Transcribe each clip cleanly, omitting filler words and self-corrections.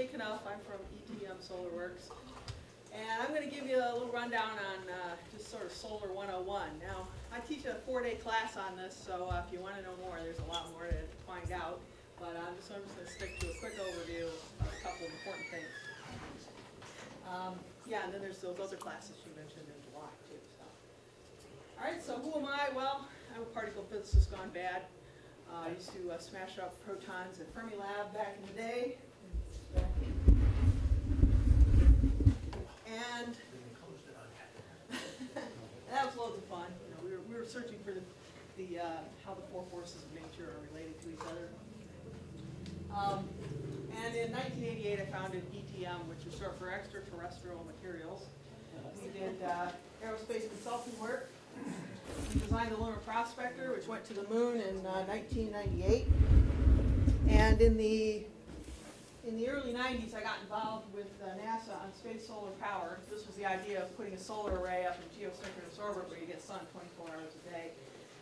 Canough. I'm from ETM Solar Works. And I'm going to give you a little rundown on just sort of Solar 101. Now, I teach a 4-day class on this, so if you want to know more, there's a lot more to find out. But I'm just going to stick to a quick overview of a couple of important things. Yeah, and then there's those other classes you mentioned in July, too. So. All right, so who am I? Well, I'm a particle physicist gone bad. I used to smash up protons at Fermilab back in the day. And that was loads of fun. You know, we were searching for how the four forces of nature are related to each other. And in 1988, I founded ETM, which is short for Extraterrestrial Materials. We did aerospace consulting work. We designed the Lunar Prospector, which went to the moon in 1998. And in the early 90s, I got involved with NASA on space solar power. This was the idea of putting a solar array up in geosynchronous orbit where you get sun 24 hours a day,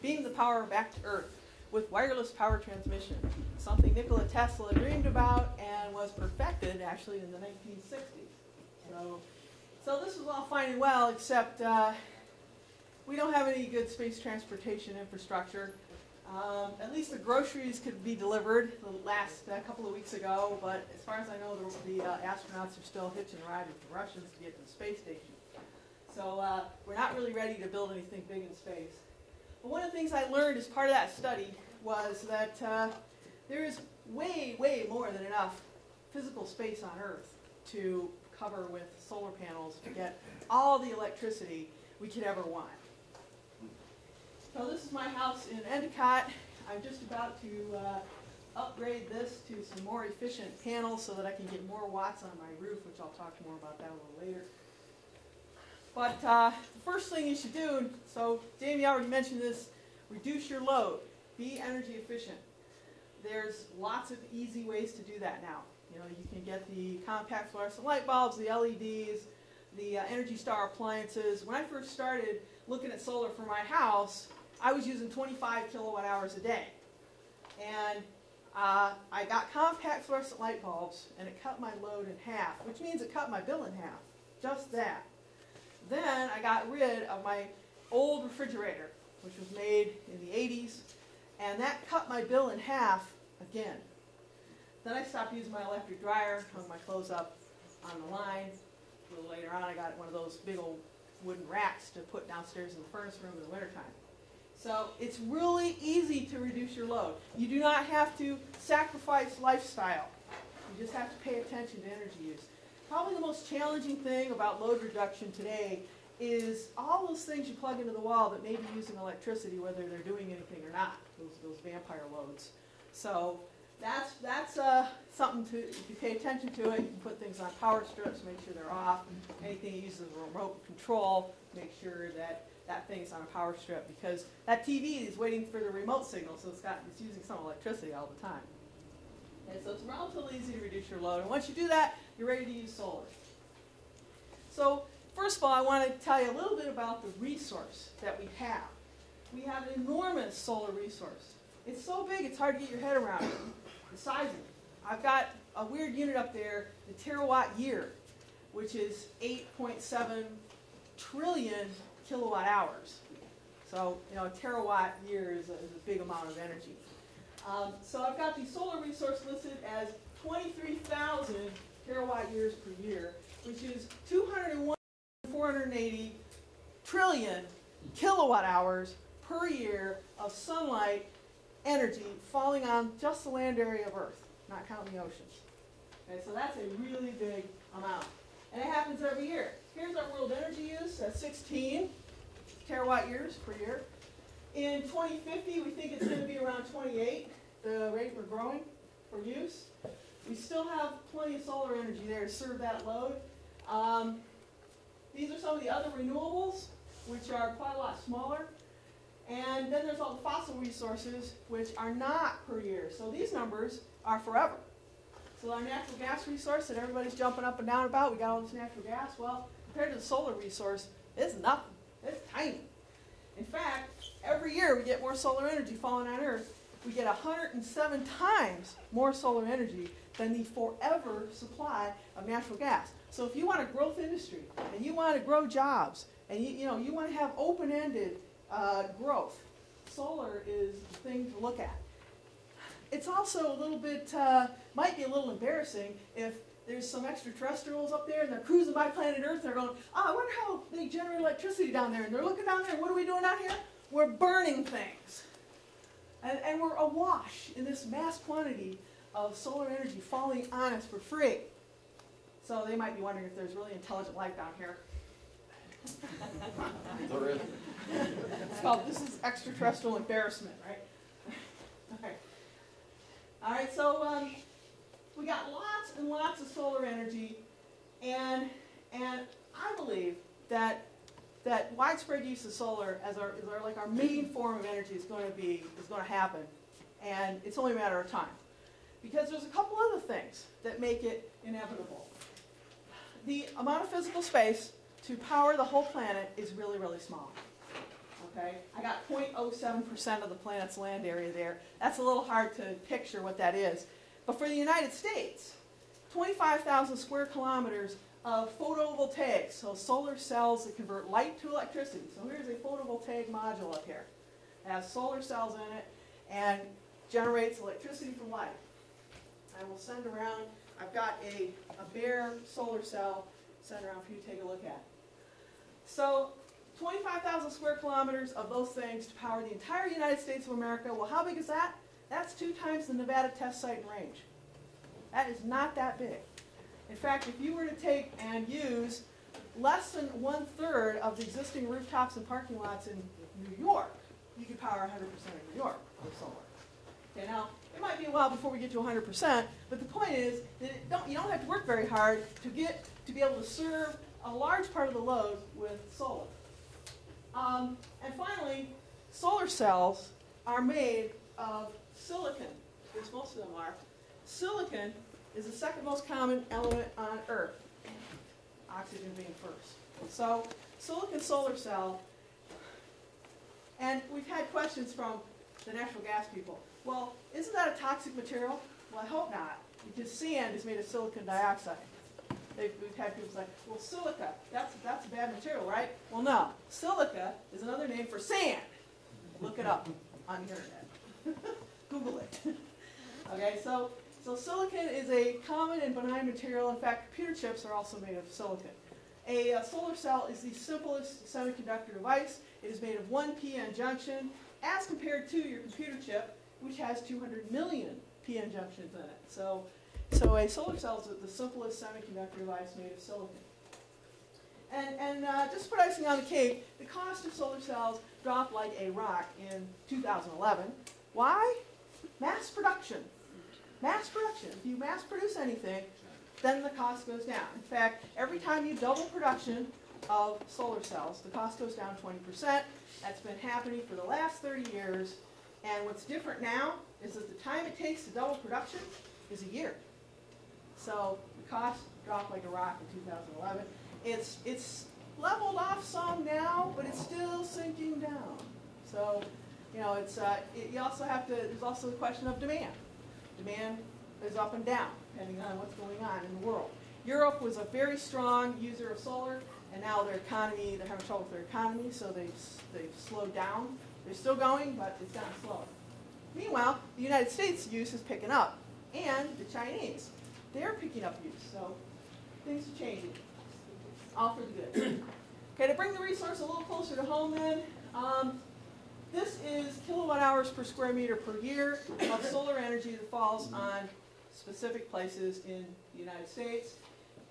beam the power back to Earth with wireless power transmission, something Nikola Tesla dreamed about and was perfected actually in the 1960s. So this was all fine and well, except we don't have any good space transportation infrastructure. At least the groceries could be delivered the last couple of weeks ago, but as far as I know, the astronauts are still hitching a ride with the Russians to get to the space station. So we're not really ready to build anything big in space. But one of the things I learned as part of that study was that there is way, way more than enough physical space on Earth to cover with solar panels to get all the electricity we could ever want. So this is my house in Endicott. I'm just about to upgrade this to some more efficient panels so that I can get more watts on my roof, which I'll talk more about that a little later. But the first thing you should do, so Jamie already mentioned this, reduce your load. Be energy efficient. There's lots of easy ways to do that now. You know, you can get the compact fluorescent light bulbs, the LEDs, the Energy Star appliances. When I first started looking at solar for my house, I was using 25 kilowatt hours a day. And I got compact fluorescent light bulbs, and it cut my load in half, which means it cut my bill in half. Just that. Then I got rid of my old refrigerator, which was made in the 80s, and that cut my bill in half again. Then I stopped using my electric dryer, hung my clothes up on the line. A little later on, I got one of those big old wooden racks to put downstairs in the furnace room in the wintertime. So it's really easy to reduce your load. You do not have to sacrifice lifestyle. You just have to pay attention to energy use. Probably the most challenging thing about load reduction today is all those things you plug into the wall that may be using electricity, whether they're doing anything or not, those vampire loads. So that's something to, if you pay attention to it, you can put things on power strips, make sure they're off. Anything that uses a remote control, make sure that that thing's on a power strip, because that TV is waiting for the remote signal, so it's using some electricity all the time. Okay, so it's relatively easy to reduce your load, and once you do that, you're ready to use solar. So first of all, I want to tell you a little bit about the resource that we have. We have an enormous solar resource. It's so big it's hard to get your head around it, the size of it. I've got a weird unit up there, the terawatt year, which is 8.7 trillion kilowatt hours. So, you know, a terawatt year is a big amount of energy. So I've got the solar resource listed as 23,000 terawatt years per year, which is 201,480 trillion kilowatt hours per year of sunlight energy falling on just the land area of Earth, not counting the oceans. Okay, so that's a really big amount. And it happens every year. Here's our world energy use at 16 terawatt years per year. In 2050, we think it's going to be around 28, the rate we're growing for use. We still have plenty of solar energy there to serve that load. These are some of the other renewables, which are quite a lot smaller. And then there's all the fossil resources, which are not per year. So these numbers are forever. So our natural gas resource that everybody's jumping up and down about, we got all this natural gas. Well, compared to the solar resource, it's nothing. It's tiny. In fact, every year we get more solar energy falling on Earth we get 107 times more solar energy than the forever supply of natural gas. So if you want a growth industry, and you want to grow jobs, and you want to have open-ended growth, solar is the thing to look at. It's also a little bit, might be a little embarrassing if there's some extraterrestrials up there and they're cruising by planet Earth and they're going, oh, I wonder how they generate electricity down there. And they're looking down there, and what are we doing out here? We're burning things. And we're awash in this mass quantity of solar energy falling on us for free. So they might be wondering if there's really intelligent life down here. There is. It's called, this is extraterrestrial embarrassment, right? Okay. All right, so we got lots and lots of solar energy, and I believe that widespread use of solar as our main form of energy is going to happen, and it's only a matter of time, because there's a couple other things that make it inevitable. The amount of physical space to power the whole planet is really, really small. Okay, I got 0.07% of the planet's land area there. That's a little hard to picture what that is. But for the United States, 25,000 square kilometers of photovoltaics, so solar cells that convert light to electricity. So here's a photovoltaic module up here. It has solar cells in it and generates electricity from light. I will send around, I've got a bare solar cell sent around for you to take a look at. So 25,000 square kilometers of those things to power the entire United States of America. Well, how big is that? That's 2 times the Nevada test site in range. That is not that big. In fact, if you were to take and use less than 1/3 of the existing rooftops and parking lots in New York, you could power 100% of New York with solar. Okay, now, it might be a while before we get to 100%, but the point is that you don't have to work very hard to be able to serve a large part of the load with solar. And finally, solar cells are made of silicon, as most of them are. Silicon is the second most common element on Earth, oxygen being first. So, silicon solar cell, and we've had questions from the natural gas people. Well, isn't that a toxic material? Well, I hope not, because sand is made of silicon dioxide. We've had people say, well, silica, that's a bad material, right? Well, no. Silica is another name for sand. Look it up on the internet. Google it. Okay, so silicon is a common and benign material. In fact, computer chips are also made of silicon. A solar cell is the simplest semiconductor device. It is made of 1 p-n junction, as compared to your computer chip, which has 200 million p-n junctions in it. So a solar cell is the simplest semiconductor device made of silicon. And just to put icing on the cake, the cost of solar cells dropped like a rock in 2011. Why? Mass production. Mass production. If you mass produce anything, then the cost goes down. In fact, every time you double production of solar cells, the cost goes down 20%. That's been happening for the last 30 years. And what's different now is that the time it takes to double production is a year. So the cost dropped like a rock in 2011. It's leveled off some now, but it's still sinking down. So, you also have to. There's also the question of demand. Demand is up and down depending on what's going on in the world. Europe was a very strong user of solar, and now they're having trouble with their economy, so they've slowed down. They're still going, but it's gotten slower. Meanwhile, the United States use is picking up, and the Chinese, they're picking up use. So things are changing, all for the good. Okay, to bring the resource a little closer to home then, this is kilowatt hours per square meter per year of solar energy that falls on specific places in the United States.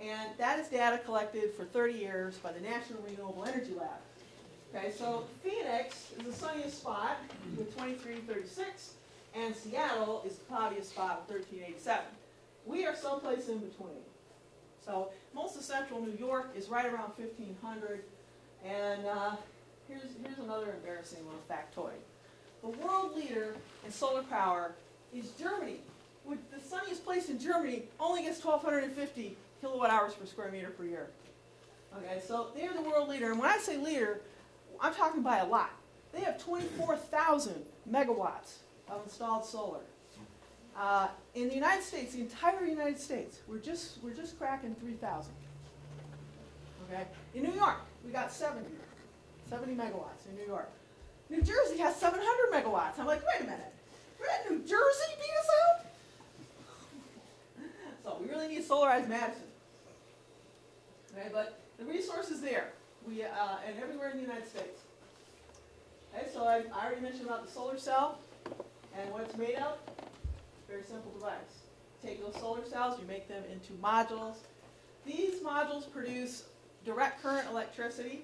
And that is data collected for 30 years by the National Renewable Energy Lab. Okay, so Phoenix is the sunniest spot with 2336, and Seattle is the cloudiest spot with 1387. We are someplace in between. So most of central New York is right around 1500, and here's another embarrassing little factoid. The world leader in solar power is Germany. The sunniest place in Germany only gets 1,250 kilowatt hours per square meter per year. Okay, so they're the world leader, and when I say leader, I'm talking by a lot. They have 24,000 megawatts of installed solar. In the United States, the entire United States, we're just cracking 3,000. Okay? In New York, we got 70 megawatts in New York. New Jersey has 700 megawatts. I'm like, wait a minute. We're at New Jersey beat us out? So we really need Solarize Madison. Okay, but the resource is there. And everywhere in the United States. Okay, so I already mentioned about the solar cell and what it's made of. Very simple device. Take those solar cells, you make them into modules. These modules produce direct current electricity,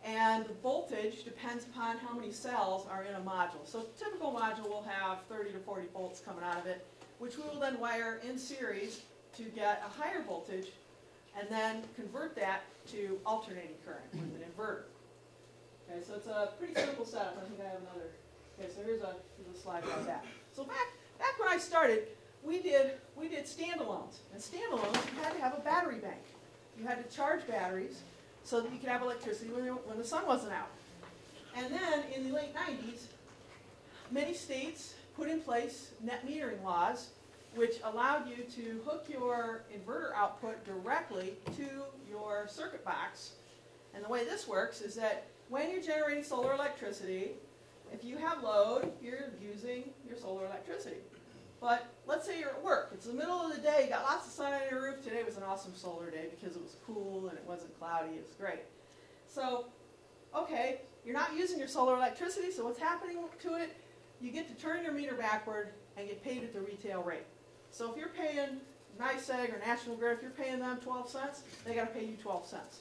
and the voltage depends upon how many cells are in a module. So a typical module will have 30 to 40 volts coming out of it, which we will then wire in series to get a higher voltage, and then convert that to alternating current with an inverter. Okay, so it's a pretty simple setup. I think I have another. Okay, so here's a slide about that. So back when I started, we did standalones. And standalones, you had to have a battery bank. You had to charge batteries so that you could have electricity when the sun wasn't out. And then in the late 90s, many states put in place net metering laws, which allowed you to hook your inverter output directly to your circuit box. And the way this works is that when you're generating solar electricity, if you have load, you're using your solar electricity. But let's say you're at work. It's the middle of the day. You got lots of sun on your roof. Today was an awesome solar day because it was cool and it wasn't cloudy. It was great. So, okay, you're not using your solar electricity, so what's happening to it? You get to turn your meter backward and get paid at the retail rate. So if you're paying NYSEG or National Grid, if you're paying them 12 cents, they got to pay you 12 cents.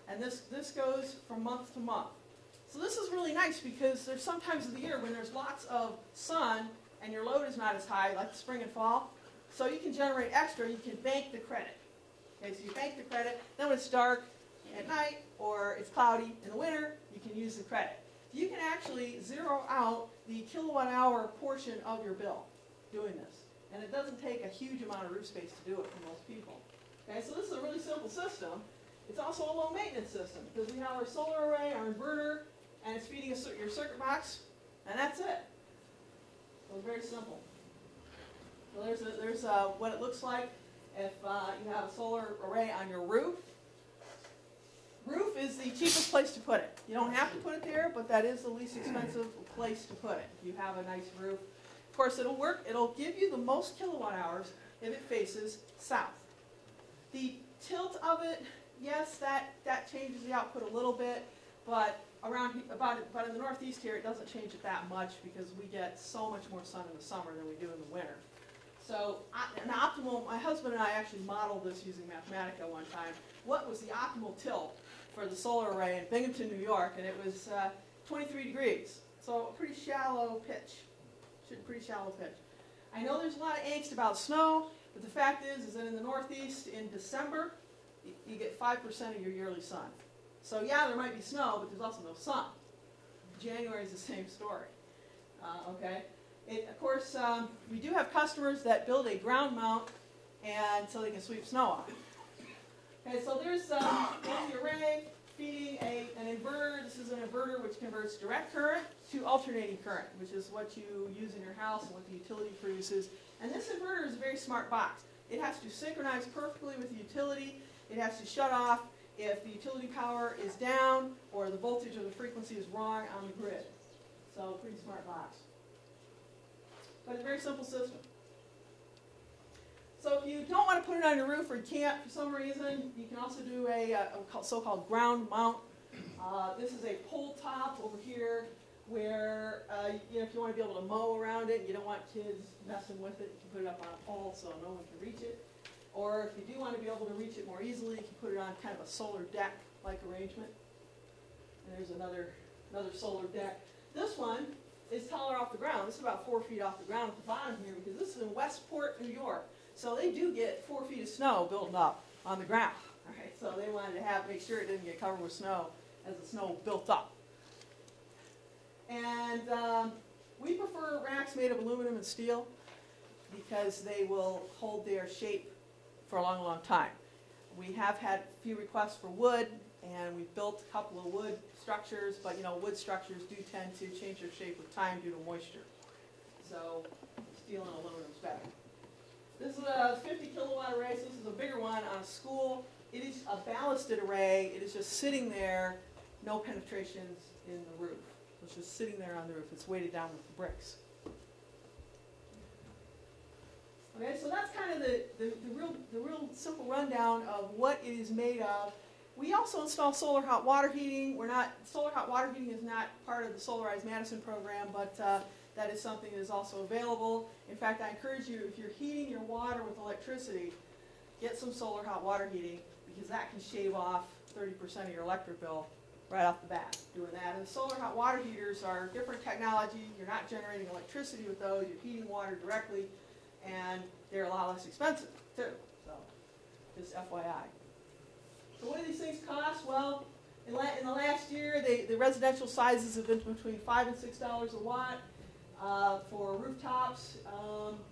And this goes from month to month. So this is really nice because there's some times of the year when there's lots of sun and your load is not as high, like the spring and fall. So you can generate extra, you can bank the credit. Okay, so you bank the credit, then when it's dark at night or it's cloudy in the winter, you can use the credit. You can actually zero out the kilowatt hour portion of your bill doing this. And it doesn't take a huge amount of roof space to do it for most people. Okay, so this is a really simple system. It's also a low maintenance system because we have our solar array, our inverter, and it's feeding your circuit box, and that's it. So it's very simple. So there's what it looks like if you have a solar array on your roof. Roof is the cheapest place to put it. You don't have to put it there, but that is the least expensive place to put it. If you have a nice roof. Of course, it'll work. It'll give you the most kilowatt hours if it faces south. The tilt of it, yes, that changes the output a little bit, but about in the Northeast here, it doesn't change it that much because we get so much more sun in the summer than we do in the winter. So an optimal, my husband and I actually modeled this using Mathematica one time. What was the optimal tilt for the solar array in Binghamton, New York? And it was 23 degrees. So a pretty shallow pitch. Pretty shallow pitch. I know there's a lot of angst about snow, but the fact is that in the Northeast in December, you get 5% of your yearly sun. So yeah, there might be snow, but there's also no sun. January is the same story. Okay. Of course, we do have customers that build a ground mount, and so they can sweep snow off. Okay, so there's the array feeding an inverter. This is an inverter which converts direct current to alternating current, which is what you use in your house and what the utility produces. And this inverter is a very smart box. It has to synchronize perfectly with the utility. It has to shut off if the utility power is down or the voltage or the frequency is wrong on the grid. So pretty smart box. But it's a very simple system. So if you don't want to put it on your roof or you can't for some reason, you can also do a so-called ground mount. This is a pole top over here where if you want to be able to mow around it, you don't want kids messing with it, you can put it up on a pole so no one can reach it. Or if you do want to be able to reach it more easily, you can put it on kind of a solar deck-like arrangement. And there's another solar deck. This one is taller off the ground. This is about 4 feet off the ground at the bottom here because this is in Westport, New York. So they do get 4 feet of snow built up on the ground. Okay, so they wanted to make sure it didn't get covered with snow as the snow built up. And we prefer racks made of aluminum and steel because they will hold their shape for a long, long time. We have had a few requests for wood, and we've built a couple of wood structures, but wood structures do tend to change their shape with time due to moisture. so steel and aluminum is better. This is a 50 kilowatt array, so this is a bigger one on a school. It is a ballasted array. It is just sitting there, no penetrations in the roof. It's just sitting there on the roof. It's weighted down with the bricks. Okay, so that's kind of the real simple rundown of what it is made of. We also install solar hot water heating. Solar hot water heating is not part of the Solarize Madison program, but that is something that is also available. In fact, I encourage you, if you're heating your water with electricity, get some solar hot water heating, because that can shave off 30% of your electric bill right off the bat doing that. And the solar hot water heaters are different technology. You're not generating electricity with those. You're heating water directly, and they're a lot less expensive too. So just FYI. So what do these things cost? Well, in the last year, the residential sizes have been between $5 and $6 a watt for rooftops.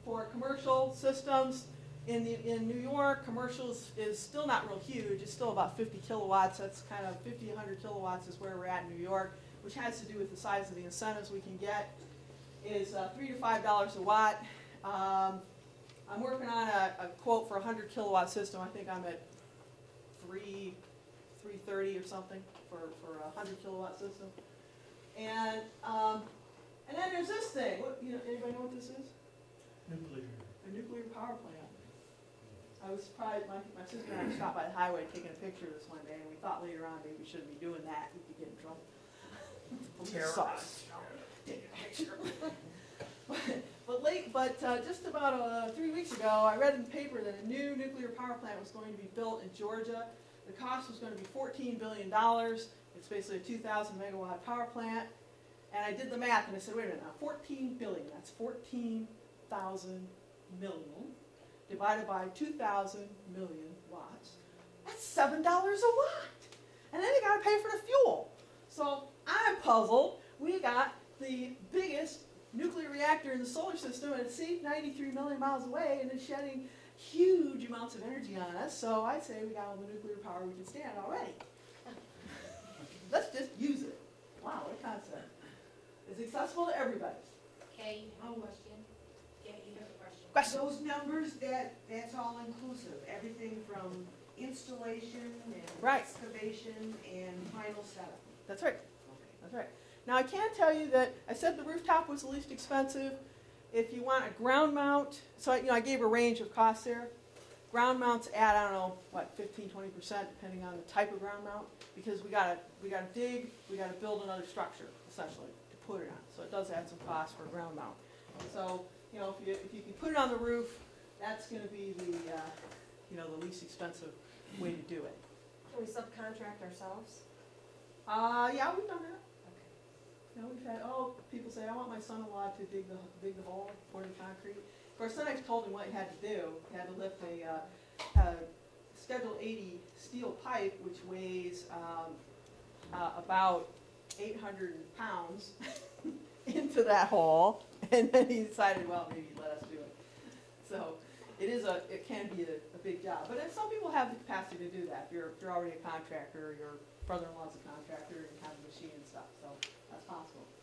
For commercial systems in New York, commercial is still not real huge. It's still about 50 kilowatts. That's kind of 50, 100 kilowatts is where we're at in New York, which has to do with the size of the incentives we can get. Is $3 to $5 a watt. I'm working on a quote for a 100 kilowatt system. I think I'm at $330 or something for a 100 kilowatt system. And then there's this thing. Anybody know what this is? Nuclear. A nuclear power plant. I was surprised. My sister and I stopped by the highway taking a picture of this one day, and we thought later on maybe we shouldn't be doing that. We could get in trouble. Terrorists. Take a picture. But just about 3 weeks ago, I read in the paper that a new nuclear power plant was going to be built in Georgia. The cost was going to be $14 billion. It's basically a 2,000 megawatt power plant. And I did the math, and I said, wait a minute, now 14 billion, that's 14,000 million, divided by 2,000 million watts. That's $7 a watt. And then you got to pay for the fuel. So I'm puzzled. We got the biggest nuclear reactor in the solar system, and it's safe 93 million miles away, and it's shedding huge amounts of energy on us. So I say we got all the nuclear power we can stand already. Let's just use it. Wow, what a concept. It's accessible to everybody. Okay, you have a question? Yeah, you have a question. Question. Those numbers, that's all inclusive, everything from installation and Right. excavation and final setup. That's right. Okay. That's right. Now I can tell you that I said the rooftop was the least expensive. If you want a ground mount, so I gave a range of costs there. Ground mounts add, I don't know, what, 15, 20%, depending on the type of ground mount, because we gotta dig, we gotta build another structure essentially to put it on. So it does add some cost for a ground mount. So if you can put it on the roof, that's going to be the least expensive way to do it. Can we subcontract ourselves? Yeah, we've done that. Okay. We've had people say, I want my son-in-law to dig the hole, pour the concrete. Of course, then I told him what he had to do. He had to lift a Schedule 80 steel pipe, which weighs about 800 pounds, into that hole, and then he decided, well, maybe let us do it. So it can be a big job. But some people have the capacity to do that. If you're already a contractor, or your brother-in-law's a contractor, and you have a machine and stuff, so that's possible.